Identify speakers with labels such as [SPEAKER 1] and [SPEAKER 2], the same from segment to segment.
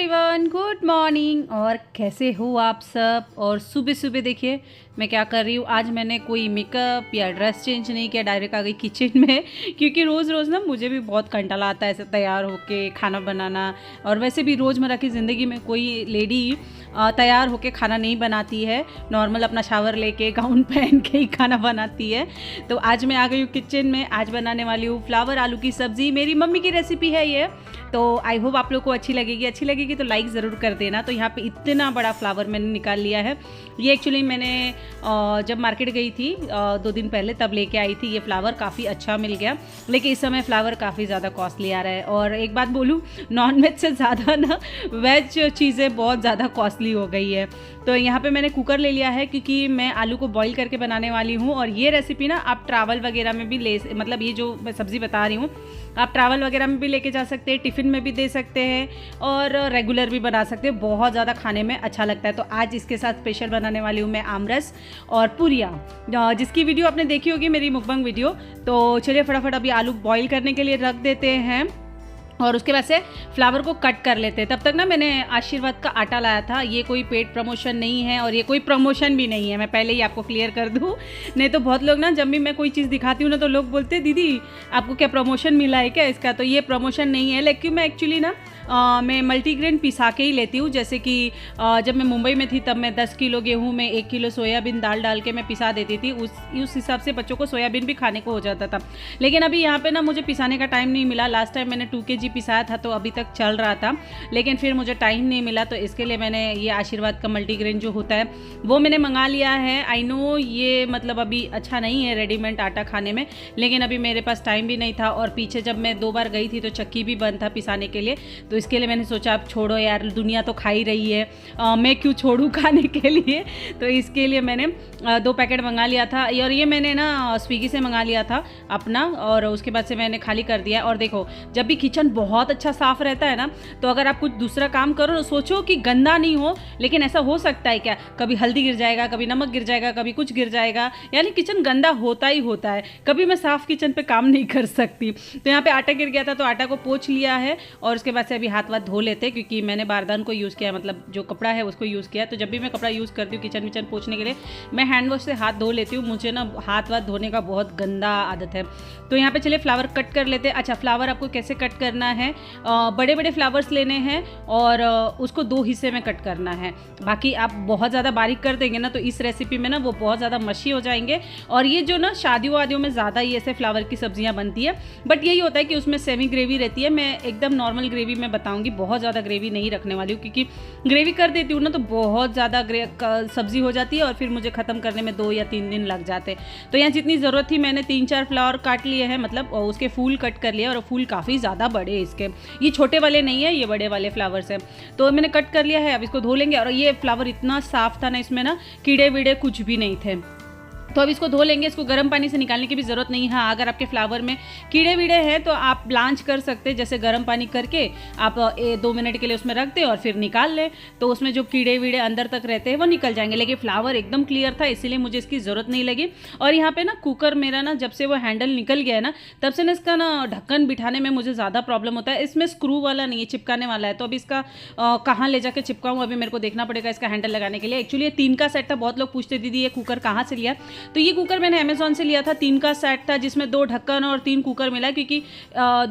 [SPEAKER 1] Everyone, good morning. और कैसे हो आप सब। और सुबह सुबह देखिए मैं क्या कर रही हूँ। आज मैंने कोई मेकअप या ड्रेस चेंज नहीं किया, डायरेक्ट आ गई किचन में क्योंकि रोज़ रोज़ ना मुझे भी बहुत कंटाला आता है ऐसे तैयार होके खाना बनाना। और वैसे भी रोज़मर्रा की ज़िंदगी में कोई लेडी तैयार होके खाना नहीं बनाती है, नॉर्मल अपना शावर लेके गाउन पहन के ही खाना बनाती है। तो आज मैं आ गई हूँ किचन में। आज बनाने वाली हूँ फ्लावर आलू की सब्ज़ी। मेरी मम्मी की रेसिपी है ये, तो आई होप आप लोग को अच्छी लगेगी तो लाइक ज़रूर कर देना। तो यहाँ पे इतना बड़ा फ्लावर मैंने निकाल लिया है। ये एक्चुअली मैंने जब मार्केट गई थी 2 दिन पहले तब लेके आई थी। ये फ्लावर काफ़ी अच्छा मिल गया, लेकिन इस समय फ्लावर काफ़ी ज़्यादा कॉस्टली आ रहा है। और एक बात बोलूँ, नॉन वेज से ज़्यादा ना वेज चीज़ें बहुत ज़्यादा कॉस्टली हो गई है। तो यहाँ पे मैंने कुकर ले लिया है क्योंकि मैं आलू को बॉईल करके बनाने वाली हूँ। और ये रेसिपी ना आप ट्रैवल वगैरह में भी मतलब ये जो मैं सब्ज़ी बता रही हूँ आप ट्रैवल वगैरह में भी लेके जा सकते हैं, टिफ़िन में भी दे सकते हैं और रेगुलर भी बना सकते हैं। बहुत ज़्यादा खाने में अच्छा लगता है। तो आज इसके साथ स्पेशल बनाने वाली हूँ मैं आमरस और पूरियाँ, जिसकी वीडियो आपने देखी होगी मेरी मुकबंग वीडियो। तो चलिए फटाफट अभी आलू बॉईल करने के लिए रख देते हैं और उसके बाद से फ्लावर को कट कर लेते हैं। तब तक ना मैंने आशीर्वाद का आटा लाया था। ये कोई पेड प्रमोशन नहीं है और ये कोई प्रमोशन भी नहीं है, मैं पहले ही आपको क्लियर कर दूँ। नहीं तो बहुत लोग ना जब भी मैं कोई चीज़ दिखाती हूँ ना तो लोग बोलते हैं दीदी आपको क्या प्रमोशन मिला है क्या इसका। तो ये प्रमोशन नहीं है, लेकिन मैं एक्चुअली ना मैं मल्टीग्रेन पिसा के ही लेती हूँ। जैसे कि जब मैं मुंबई में थी तब मैं 10 किलो गेहूँ में 1 किलो सोयाबीन दाल डाल के मैं पिसा देती थी। उस हिसाब से बच्चों को सोयाबीन भी खाने को हो जाता था। लेकिन अभी यहाँ पे ना मुझे पिसाने का टाइम नहीं मिला। लास्ट टाइम मैंने 2 kg पिसाया था तो अभी तक चल रहा था, लेकिन फिर मुझे टाइम नहीं मिला। तो इसके लिए मैंने ये आशीर्वाद का मल्टीग्रेन जो होता है वो मैंने मंगा लिया है। आई नो ये मतलब अभी अच्छा नहीं है रेडीमेड आटा खाने में, लेकिन अभी मेरे पास टाइम भी नहीं था। और पीछे जब मैं 2 बार गई थी तो चक्की भी बंद था पिसाने के लिए। तो इसके लिए मैंने सोचा आप छोड़ो यार, दुनिया तो खा ही रही है, मैं क्यों छोड़ूं खाने के लिए। तो इसके लिए मैंने 2 पैकेट मंगा लिया था। और ये मैंने ना स्विगी से मंगा लिया था अपना, और उसके बाद से मैंने खाली कर दिया। और देखो जब भी किचन बहुत अच्छा साफ रहता है ना, तो अगर आप कुछ दूसरा काम करो सोचो कि गंदा नहीं हो, लेकिन ऐसा हो सकता है क्या, कभी हल्दी गिर जाएगा, कभी नमक गिर जाएगा, कभी कुछ गिर जाएगा, यानी किचन गंदा होता ही होता है। कभी मैं साफ किचन पे काम नहीं कर सकती। तो यहाँ पे आटा गिर गया था तो आटा को पोंछ लिया है और उसके बाद से अभी हाथ वाथ धो लेते, क्योंकि मैंने बारदान को यूज़ किया, मतलब जो कपड़ा है उसको यूज़ किया। तो जब भी मैं कपड़ा यूज़ करती हूँ किचन विचन पोंछने के लिए मैं हैंड वॉश से हाथ धो लेती हूँ। मुझे ना हाथ वाथ धोने का बहुत गंदा आदत है। तो यहाँ पे चलिए फ्लावर कट कर लेते हैं। अच्छा, फ्लावर आपको कैसे कट करना है, बड़े बड़े फ्लावर्स लेने हैं और उसको 2 हिस्से में कट करना है। बाकी आप बहुत ज़्यादा बारीक कर देंगे ना तो इस रेसिपी में ना वो बहुत ज़्यादा मशी हो जाएंगे। और ये जो ना शादियों वादियों में ज़्यादा ये ऐसे फ्लावर की सब्जियाँ बनती है, बट यही होता है कि उसमें सेमी ग्रेवी रहती है। मैं एकदम नॉर्मल ग्रेवी में बताऊँगी, बहुत ज़्यादा ग्रेवी नहीं रखने वाली हूँ, क्योंकि ग्रेवी कर देती हूँ ना तो बहुत ज़्यादा सब्जी हो जाती है और फिर मुझे ख़त्म करने में 2 या 3 दिन लग जाते। तो यहाँ जितनी ज़रूरत थी मैंने 3-4 फ्लावर काट लिए हैं, मतलब उसके फूल कट कर लिए। और फूल काफ़ी ज़्यादा बड़े इसके, ये छोटे वाले नहीं है, ये बड़े वाले फ्लावर्स हैं। तो मैंने कट कर लिया है, अब इसको धो लेंगे। और ये फ्लावर इतना साफ था ना, इसमें ना कीड़े वीड़े कुछ भी नहीं थे। तो अब इसको धो लेंगे। इसको गर्म पानी से निकालने की भी ज़रूरत नहीं है। हाँ, अगर आपके फ्लावर में कीड़े वीड़े हैं तो आप ब्लांच कर सकते हैं, जैसे गर्म पानी करके आप 2 मिनट के लिए उसमें रख दें और फिर निकाल लें, तो उसमें जो कीड़े वीड़े अंदर तक रहते हैं वो निकल जाएंगे। लेकिन फ्लावर एकदम क्लियर था इसीलिए मुझे इसकी ज़रूरत नहीं लगी। और यहाँ पे ना कुकर मेरा ना जब से वो हैंडल निकल गया है ना तब से ना इसका ना ढक्कन बिठाने में मुझे ज़्यादा प्रॉब्लम होता है। इसमें स्क्रू वाला नहीं है, चिपकाने वाला है। तो अभी इसका कहाँ ले जाकर चिपकाऊँ अभी मेरे को देखना पड़ेगा इसका हैंडल लगाने के लिए। एक्चुअली ये 3 का सेट था। बहुत लोग पूछते दीदी ये कुकर कहाँ से लिया, तो ये कुकर मैंने अमेज़ॉन से लिया था। 3 का सेट था जिसमें 2 ढक्कन और 3 कुकर मिला, क्योंकि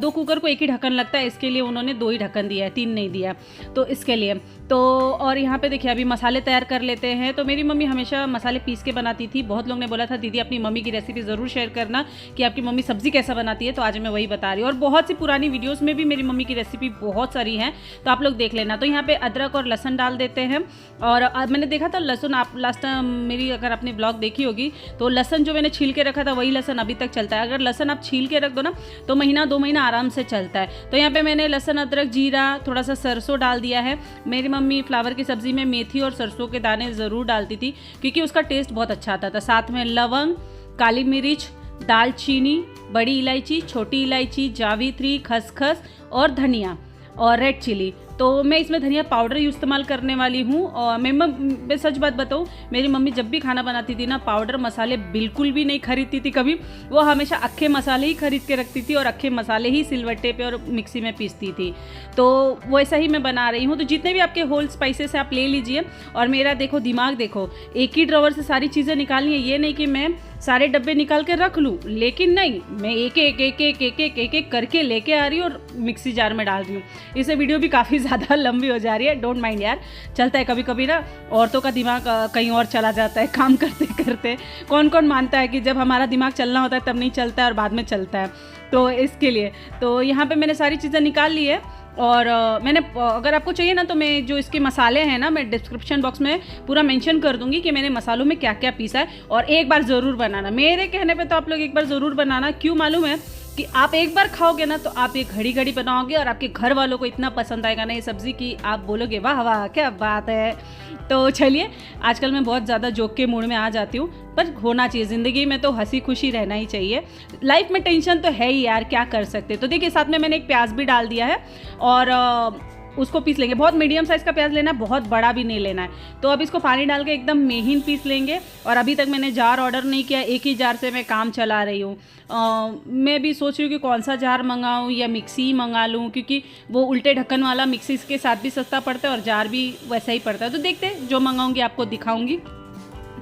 [SPEAKER 1] 2 कुकर को एक ही ढक्कन लगता है, इसके लिए उन्होंने 2 ही ढक्कन दिया है, 3 नहीं दिया, तो इसके लिए। तो और यहाँ पे देखिए अभी मसाले तैयार कर लेते हैं। तो मेरी मम्मी हमेशा मसाले पीस के बनाती थी। बहुत लोग ने बोला था दीदी अपनी मम्मी की रेसिपी ज़रूर शेयर करना कि आपकी मम्मी सब्ज़ी कैसा बनाती है, तो आज मैं वही बता रही हूँ। और बहुत सी पुरानी वीडियोज़ में भी मेरी मम्मी की रेसिपी बहुत सारी हैं, तो आप लोग देख लेना। तो यहाँ पे अदरक और लहसुन डाल देते हैं। और मैंने देखा था लहसुन, आप लास्ट टाइम मेरी अगर आपने ब्लॉग देखी होगी तो लहसुन जो मैंने छील के रखा था वही लहसुन अभी तक चलता है। अगर लहसुन आप छील के रख दो ना तो 1-2 महीना आराम से चलता है। तो यहाँ पे मैंने लहसुन, अदरक, जीरा, थोड़ा सा सरसों डाल दिया है। मेरी मम्मी फ्लावर की सब्ज़ी में मेथी और सरसों के दाने ज़रूर डालती थी क्योंकि उसका टेस्ट बहुत अच्छा आता था। साथ में लवंग, काली मिर्च, दालचीनी, बड़ी इलायची, छोटी इलायची, जावित्री, खसखस और धनिया और रेड चिली, तो मैं इसमें धनिया पाउडर इस्तेमाल करने वाली हूँ। और मैं सच बात बताऊँ, मेरी मम्मी जब भी खाना बनाती थी ना, पाउडर मसाले बिल्कुल भी नहीं खरीदती थी कभी। वो हमेशा अक्खे मसाले ही खरीद के रखती थी और अक्खे मसाले ही सिलवट्टे पे और मिक्सी में पीसती थी। तो वैसा ही मैं बना रही हूँ। तो जितने भी आपके होल स्पाइसेस आप ले लीजिए। और मेरा देखो दिमाग देखो, एक ही ड्रॉवर से सारी चीज़ें निकालनी है, ये नहीं कि मैं सारे डब्बे निकाल के रख लूँ, लेकिन नहीं, मैं एक एक करके लेके आ रही हूँ और मिक्सी जार में डाल रही हूँ। इससे वीडियो भी काफ़ी ज़्यादा लंबी हो जा रही है, डोंट माइंड यार। चलता है कभी कभी ना, औरतों का दिमाग कहीं और चला जाता है काम करते करते। कौन कौन मानता है कि जब हमारा दिमाग चलना होता है तब नहीं चलता है और बाद में चलता है। तो इसके लिए तो यहाँ पर मैंने सारी चीज़ें निकाल ली है। और मैंने, अगर आपको चाहिए ना तो मैं जो इसके मसाले हैं ना, मैं डिस्क्रिप्शन बॉक्स में पूरा मेंशन कर दूंगी कि मैंने मसालों में क्या क्या पीसा है। और एक बार ज़रूर बनाना, मेरे कहने पे तो आप लोग एक बार ज़रूर बनाना। क्यों मालूम है कि आप एक बार खाओगे ना तो आप ये घड़ी घड़ी बनाओगे और आपके घर वालों को इतना पसंद आएगा ना ये सब्ज़ी कि आप बोलोगे वाह वाह क्या बात है। तो चलिए, आजकल मैं बहुत ज़्यादा जोक के मूड में आ जाती हूँ, पर होना चाहिए ज़िंदगी में, तो हंसी खुशी रहना ही चाहिए। लाइफ में टेंशन तो है ही यार, क्या कर सकते। तो देखिए, साथ में मैंने एक प्याज भी डाल दिया है और उसको पीस लेंगे। बहुत मीडियम साइज़ का प्याज लेना है, बहुत बड़ा भी नहीं लेना है। तो अब इसको पानी डाल के एकदम महीन पीस लेंगे। और अभी तक मैंने जार ऑर्डर नहीं किया, एक ही जार से मैं काम चला रही हूँ। मैं भी सोच रही हूँ कि कौन सा जार मंगाऊँ या मिक्सी मंगा लूँ, क्योंकि वो उल्टे ढक्कन वाला मिक्सी के साथ भी सस्ता पड़ता है और जार भी वैसा ही पड़ता है। तो देखते हैं, जो मंगाऊँगी आपको दिखाऊँगी।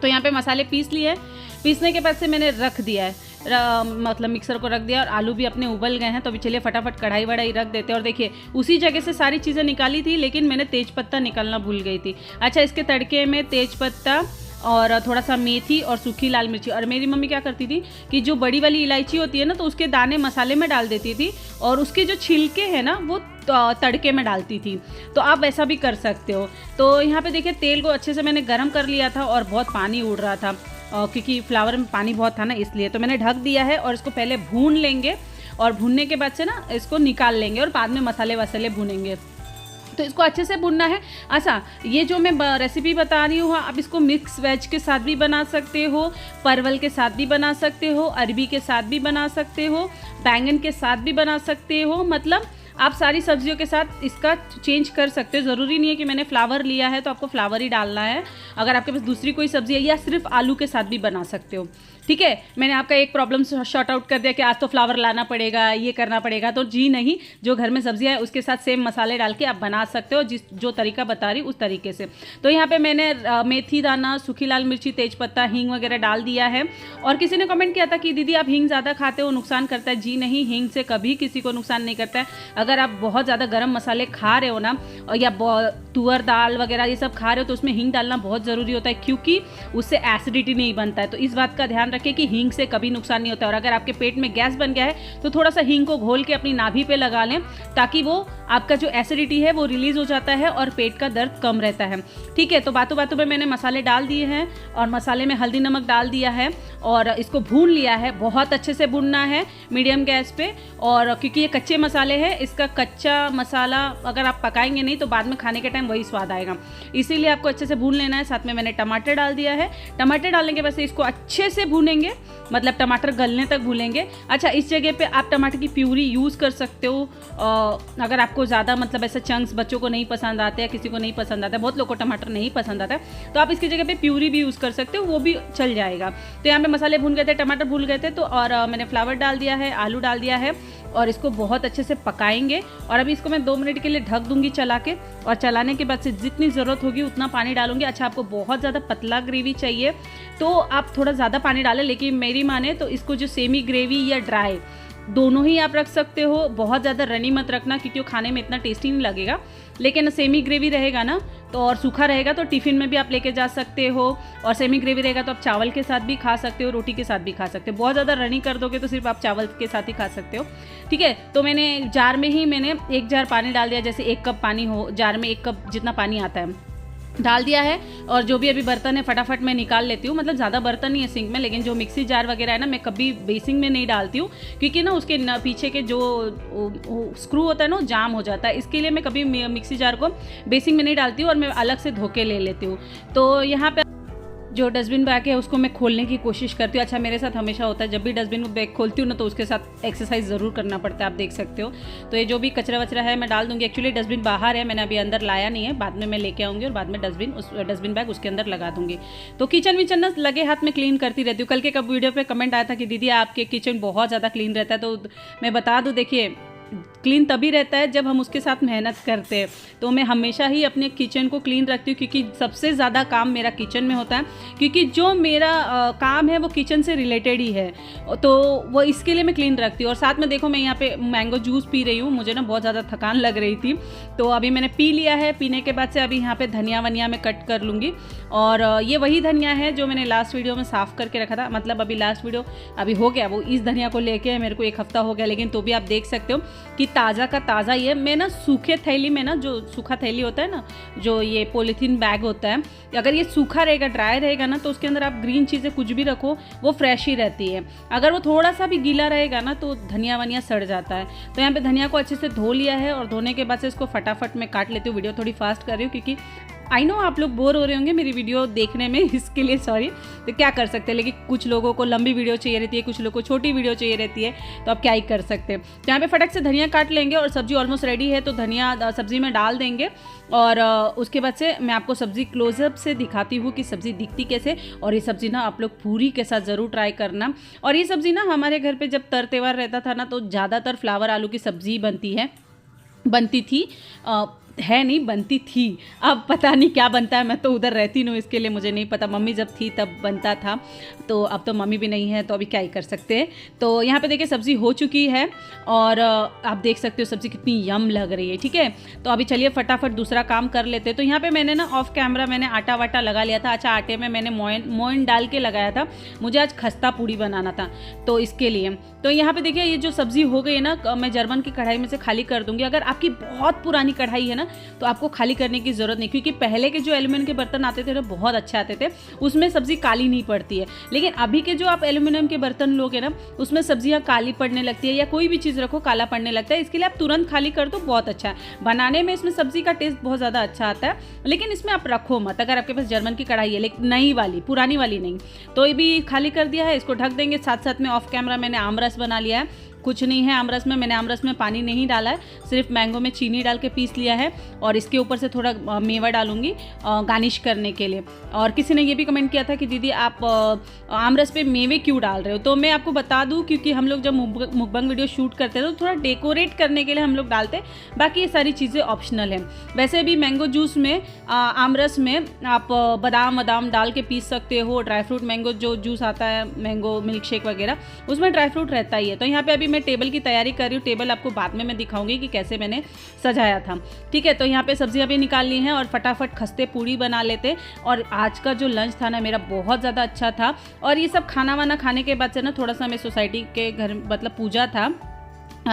[SPEAKER 1] तो यहाँ पे मसाले पीस लिए। पीसने के बाद से मैंने रख दिया है, मतलब मिक्सर को रख दिया। और आलू भी अपने उबल गए हैं, तो अभी चलिए फटाफट कढ़ाई वढ़ाई रख देते हैं। और देखिए, उसी जगह से सारी चीज़ें निकाली थी, लेकिन मैंने तेज़पत्ता निकालना भूल गई थी। अच्छा, इसके तड़के में तेज़पत्ता और थोड़ा सा मेथी और सूखी लाल मिर्ची। और मेरी मम्मी क्या करती थी कि जो बड़ी वाली इलायची होती है ना, तो उसके दाने मसाले में डाल देती थी और उसके जो छिलके हैं ना वो तड़के में डालती थी। तो आप वैसा भी कर सकते हो। तो यहाँ पे देखिए, तेल को अच्छे से मैंने गर्म कर लिया था और बहुत पानी उड़ रहा था, क्योंकि फ्लावर में पानी बहुत था ना, इसलिए। तो मैंने ढक दिया है और इसको पहले भून लेंगे और भूनने के बाद से ना इसको निकाल लेंगे और बाद में मसाले वसाले भूनेंगे। तो इसको अच्छे से भुनना है। अच्छा, ये जो मैं रेसिपी बता रही हूँ, आप इसको मिक्स वेज के साथ भी बना सकते हो, परवल के साथ भी बना सकते हो, अरबी के साथ भी बना सकते हो, बैंगन के साथ भी बना सकते हो। मतलब आप सारी सब्जियों के साथ इसका चेंज कर सकते हो। ज़रूरी नहीं है कि मैंने फ्लावर लिया है तो आपको फ्लावर ही डालना है। अगर आपके पास दूसरी कोई सब्ज़ी है, या सिर्फ आलू के साथ भी बना सकते हो। ठीक है, मैंने आपका एक प्रॉब्लम शॉर्ट आउट कर दिया कि आज तो फ्लावर लाना पड़ेगा, ये करना पड़ेगा। तो जी नहीं, जो घर में सब्जियां है उसके साथ सेम मसाले डाल के आप बना सकते हो, जो तरीका बता रही उस तरीके से। तो यहाँ पे मैंने मेथी दाना, सूखी लाल मिर्ची, तेजपत्ता, हींग वगैरह डाल दिया है। और किसी ने कमेंट किया था कि दीदी आप हींग ज़्यादा खाते हो, नुकसान करता है। जी नहीं, हींग से कभी किसी को नुकसान नहीं करता है। अगर आप बहुत ज़्यादा गर्म मसाले खा रहे हो ना, या तुअर दाल वगैरह ये सब खा रहे हो, तो उसमें हींग डालना बहुत ज़रूरी होता है, क्योंकि उससे एसिडिटी नहीं बनता है। तो इस बात का ध्यान रखें कि हींग से कभी नुकसान नहीं होता है। और अगर आपके पेट में गैस बन गया है तो थोड़ा सा हींग को घोल के अपनी नाभि पे लगा लें, ताकि वो आपका जो एसिडिटी है वो रिलीज हो जाता है और पेट का दर्द कम रहता है। ठीक है, तो बातों बातों में मैंने मसाले डाल दिए हैं और मसाले में हल्दी नमक डाल दिया है और इसको भून लिया है। बहुत अच्छे से भूनना है मीडियम गैस पे। और क्योंकि ये कच्चे मसाले हैं, इसका कच्चा मसाला अगर आप पकाएंगे नहीं तो बाद में खाने के टाइम वही स्वाद आएगा, इसीलिए आपको अच्छे से भून लेना है। साथ में मैंने टमाटर डाल दिया है। टमाटर डालने के बाद से इसको अच्छे से भूनेंगे, मतलब टमाटर गलने तक भूलेंगे। अच्छा, इस जगह पे आप टमाटर की प्यूरी यूज़ कर सकते हो। अगर आपको ज़्यादा मतलब ऐसे चंक्स बच्चों को नहीं पसंद आते हैं, किसी को नहीं पसंद आता है, बहुत लोगों को टमाटर नहीं पसंद आता है, तो आप इसकी जगह पे प्यूरी भी यूज़ कर सकते हो, वो भी चल जाएगा। तो यहाँ पे मसाले भून गए थे, टमाटर भून गए थे, तो और मैंने फ्लावर डाल दिया है, आलू डाल दिया है और इसको बहुत अच्छे से पकाएंगे। और अभी इसको मैं 2 मिनट के लिए ढक दूंगी चला के, और चलाने के बाद से जितनी ज़रूरत होगी उतना पानी डालूंगी। अच्छा, आपको बहुत ज़्यादा पतला ग्रेवी चाहिए तो आप थोड़ा ज़्यादा पानी डालें, लेकिन मेरी माने तो इसको जो सेमी ग्रेवी या ड्राई दोनों ही आप रख सकते हो। बहुत ज़्यादा रनी मत रखना, क्योंकि वो खाने में इतना टेस्टी नहीं लगेगा। लेकिन सेमी ग्रेवी रहेगा ना तो, और सूखा रहेगा तो टिफ़िन में भी आप लेके जा सकते हो, और सेमी ग्रेवी रहेगा तो आप चावल के साथ भी खा सकते हो, रोटी के साथ भी खा सकते हो। बहुत ज़्यादा रनी कर दोगे तो सिर्फ आप चावल के साथ ही खा सकते हो। ठीक है, तो मैंने जार में ही मैंने 1 जार पानी डाल दिया, जैसे 1 कप पानी हो, जार में 1 कप जितना पानी आता है डाल दिया है। और जो भी अभी बर्तन है फटाफट मैं निकाल लेती हूँ। मतलब ज़्यादा बर्तन नहीं है सिंक में, लेकिन जो मिक्सी जार वगैरह है ना, मैं कभी बेसिंग में नहीं डालती हूँ, क्योंकि ना उसके पीछे के जो स्क्रू होता है ना, जाम हो जाता है। इसके लिए मैं कभी मिक्सी जार को बेसिंग में नहीं डालती हूँ और मैं अलग से धो के ले लेती हूँ। तो यहाँ पे जो डस्टबिन बैग है उसको मैं खोलने की कोशिश करती हूँ। अच्छा, मेरे साथ हमेशा होता है जब भी डस्टबिन बैग खोलती हूँ ना तो उसके साथ एक्सरसाइज ज़रूर करना पड़ता है, आप देख सकते हो। तो ये जो भी कचरा वचरा है मैं डाल दूँगी। एक्चुअली डस्टबिन बाहर है, मैंने अभी अंदर लाया नहीं है, बाद में मैं लेके आऊँगी और बाद में डस्टबिन बैग उसके अंदर लगा दूँगी। तो किचन विचन ना लगे हाथ में क्लीन करती रहती हूँ। कल के कब वीडियो पर कमेंट आया था कि दीदी आपके किचन बहुत ज़्यादा क्लीन रहता है, तो मैं बता दूँ, देखिए क्लीन तभी रहता है जब हम उसके साथ मेहनत करते हैं। तो मैं हमेशा ही अपने किचन को क्लीन रखती हूँ क्योंकि सबसे ज़्यादा काम मेरा किचन में होता है, क्योंकि जो मेरा काम है वो किचन से रिलेटेड ही है, तो वो इसके लिए मैं क्लीन रखती हूँ। और साथ में देखो मैं यहाँ पे मैंगो जूस पी रही हूँ, मुझे ना बहुत ज़्यादा थकान लग रही थी, तो अभी मैंने पी लिया है। पीने के बाद से अभी यहाँ पर धनिया वनिया मैं कट कर लूँगी। और ये वही धनिया है जो मैंने लास्ट वीडियो में साफ़ करके रखा था, मतलब अभी लास्ट वीडियो अभी हो गया, वो इस धनिया को लेके मेरे को 1 हफ्ता हो गया, लेकिन तो भी आप देख सकते हो कि ताज़ा का ताज़ा ही है। मैं ना सूखे थैली में ना, जो सूखा थैली होता है ना, जो ये पॉलीथीन बैग होता है, अगर ये सूखा रहेगा, ड्राई रहेगा ना, तो उसके अंदर आप ग्रीन चीज़ें कुछ भी रखो वो फ्रेश ही रहती है। अगर वो थोड़ा सा भी गीला रहेगा ना तो धनिया वनिया सड़ जाता है। तो यहाँ पे धनिया को अच्छे से धो लिया है और धोने के बाद से इसको फटाफट मैं काट लेती हूँ। वीडियो थोड़ी फास्ट कर रही हूँ क्योंकि आई नो आप लोग बोर हो रहे होंगे मेरी वीडियो देखने में, इसके लिए सॉरी। तो क्या कर सकते हैं, लेकिन कुछ लोगों को लंबी वीडियो चाहिए रहती है, कुछ लोगों को छोटी वीडियो चाहिए रहती है, तो आप क्या ही कर सकते हैं। तो यहाँ पे फटक से धनिया काट लेंगे और सब्जी ऑलमोस्ट रेडी है, तो धनिया सब्जी में डाल देंगे। और उसके बाद से मैं आपको सब्ज़ी क्लोजअप से दिखाती हूँ कि सब्ज़ी दिखती कैसे। और ये सब्ज़ी ना आप लोग पूरी के साथ ज़रूर ट्राई करना। और ये सब्ज़ी ना हमारे घर पे जब तर त्योहार रहता था ना, तो ज़्यादातर फ्लावर आलू की सब्ज़ी बनती थी, है नहीं बनती थी, अब पता नहीं क्या बनता है, मैं तो उधर रहती हूँ इसके लिए मुझे नहीं पता। मम्मी जब थी तब बनता था, तो अब तो मम्मी भी नहीं है, तो अभी क्या ही कर सकते हैं। तो यहाँ पे देखिए सब्ज़ी हो चुकी है और आप देख सकते हो सब्ज़ी कितनी यम लग रही है, ठीक है। तो अभी चलिए फटाफट दूसरा काम कर लेते हैं। तो यहाँ पर मैंने ना ऑफ कैमरा मैंने आटा वाटा लगा लिया था। अच्छा, आटे में मैंने मोइन डाल के लगाया था, मुझे आज खस्ता पूड़ी बनाना था, तो इसके लिए। तो यहाँ पर देखिए ये जो सब्ज़ी हो गई है ना, मैं जर्मन की कढ़ाई में से खाली कर दूँगी। अगर आपकी बहुत पुरानी कढ़ाई है ना तो आपको खाली करने की ज़रूरत नहीं, क्योंकि पहले के जो एल्यूमिनियम के बर्तन आते थे ना बहुत अच्छे आते थे, उसमें सब्ज़ी काली नहीं पड़ती है। लेकिन अभी के जो आप एल्यूमिनियम के बर्तन लोगे ना, उसमें सब्जियां काली पड़ने लगती है, या कोई भी चीज़ रखो काला पड़ने लगता है। इसके लिए आप तुरंत खाली कर दो, बहुत अच्छा है बनाने में। इसमें सब्ज़ी का टेस्ट बहुत ज़्यादा अच्छा आता है, लेकिन इसमें आप रखो मत अगर आपके पास जर्मन की कढ़ाई है, लेकिन नई वाली, पुरानी वाली नहीं। तो ये भी खाली कर दिया है, इसको ढक देंगे। साथ साथ में ऑफ कैमरा मैंने आमरस बना लिया है। कुछ नहीं है आमरस में, मैंने आमरस में पानी नहीं डाला है, सिर्फ मैंगो में चीनी डाल के पीस लिया है। और इसके ऊपर से थोड़ा मेवा डालूंगी गार्निश करने के लिए। और किसी ने ये भी कमेंट किया था कि दीदी आप आमरस पे मेवे क्यों डाल रहे हो, तो मैं आपको बता दूं क्योंकि हम लोग जब मुकबंग वीडियो शूट करते हैं तो थोड़ा डेकोरेट करने के लिए हम लोग डालते हैं, बाकी ये सारी चीज़ें ऑप्शनल हैं। वैसे भी मैंगो जूस में आमरस में आप बादाम डाल के पीस सकते हो, ड्राई फ्रूट, मैंगो जो जूस आता है, मैंगो मिल्क शेक वगैरह, उसमें ड्राई फ्रूट रहता ही है। तो यहाँ पे अभी मैं टेबल की तैयारी कर रही हूँ। टेबल आपको बाद में मैं दिखाऊंगी कि कैसे मैंने सजाया था, ठीक है। तो यहाँ पे सब्जियां भी निकाल ली हैं और फटाफट खस्ते पूड़ी बना लेते। और आज का जो लंच था ना मेरा बहुत ज़्यादा अच्छा था। और ये सब खाना वाना खाने के बाद से ना थोड़ा सा मैं सोसाइटी के घर, मतलब पूजा था,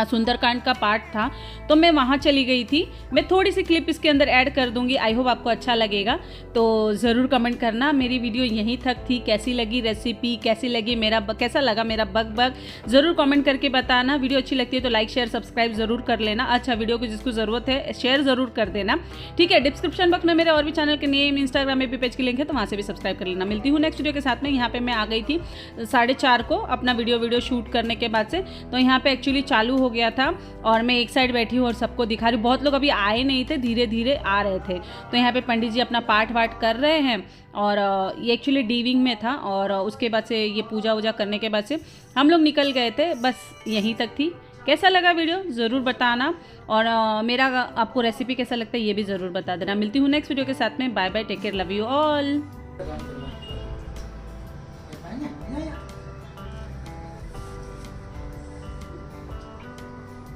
[SPEAKER 1] सुंदरकांड का पार्ट था, तो मैं वहाँ चली गई थी। मैं थोड़ी सी क्लिप इसके अंदर ऐड कर दूंगी, आई होप आपको अच्छा लगेगा। तो ज़रूर कमेंट करना। मेरी वीडियो यहीं तक थी, कैसी लगी रेसिपी, कैसी लगी कैसा लगा मेरा बग ज़रूर कमेंट करके बताना। वीडियो अच्छी लगती है तो लाइक शेयर सब्सक्राइब ज़रूर कर लेना। अच्छा, वीडियो को जिसको ज़रूरत है शेयर ज़रूर कर देना, ठीक है। डिस्क्रिप्शन बॉक्स में मेरे और भी चैनल के नेम, इंस्टाग्राम में भी पेज की लिंक है, तो वहाँ से भी सब्सक्राइब कर लेना। मिलती हूँ नेक्स्ट वीडियो के साथ में। यहाँ पर मैं आ गई थी 4:30 को अपना वीडियो शूट करने के बाद से। तो यहाँ पर एक्चुअली चालू हो गया था और मैं एक साइड बैठी हूँ और सबको दिखा रही हूँ। बहुत लोग अभी आए नहीं थे, धीरे धीरे आ रहे थे। तो यहाँ पे पंडित जी अपना पाठ वाठ कर रहे हैं। और ये एक्चुअली डीविंग में था, और उसके बाद से ये पूजा वूजा करने के बाद से हम लोग निकल गए थे। बस यहीं तक थी। कैसा लगा वीडियो ज़रूर बताना, और मेरा आपको रेसिपी कैसा लगता है ये भी ज़रूर बता देना। मिलती हूँ नेक्स्ट वीडियो के साथ में। Bye bye, take care, love you all.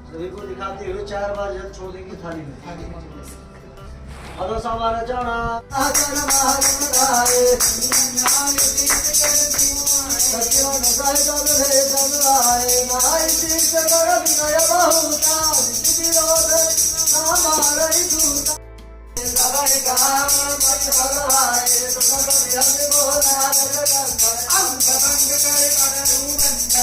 [SPEAKER 2] सभी को दिखाते हुए 4 बार जल छोड़ देंगे थाली में। अदो सवार जाना आचरण महागमदाए सत्यो नसाय जल भे जलवाए नाई तीर्थ कर विनय बहुता विरोध नामारई दूता सवाय काम मत भगवाए तो सब विहंग बोला अंग भंग करे कर रूबंत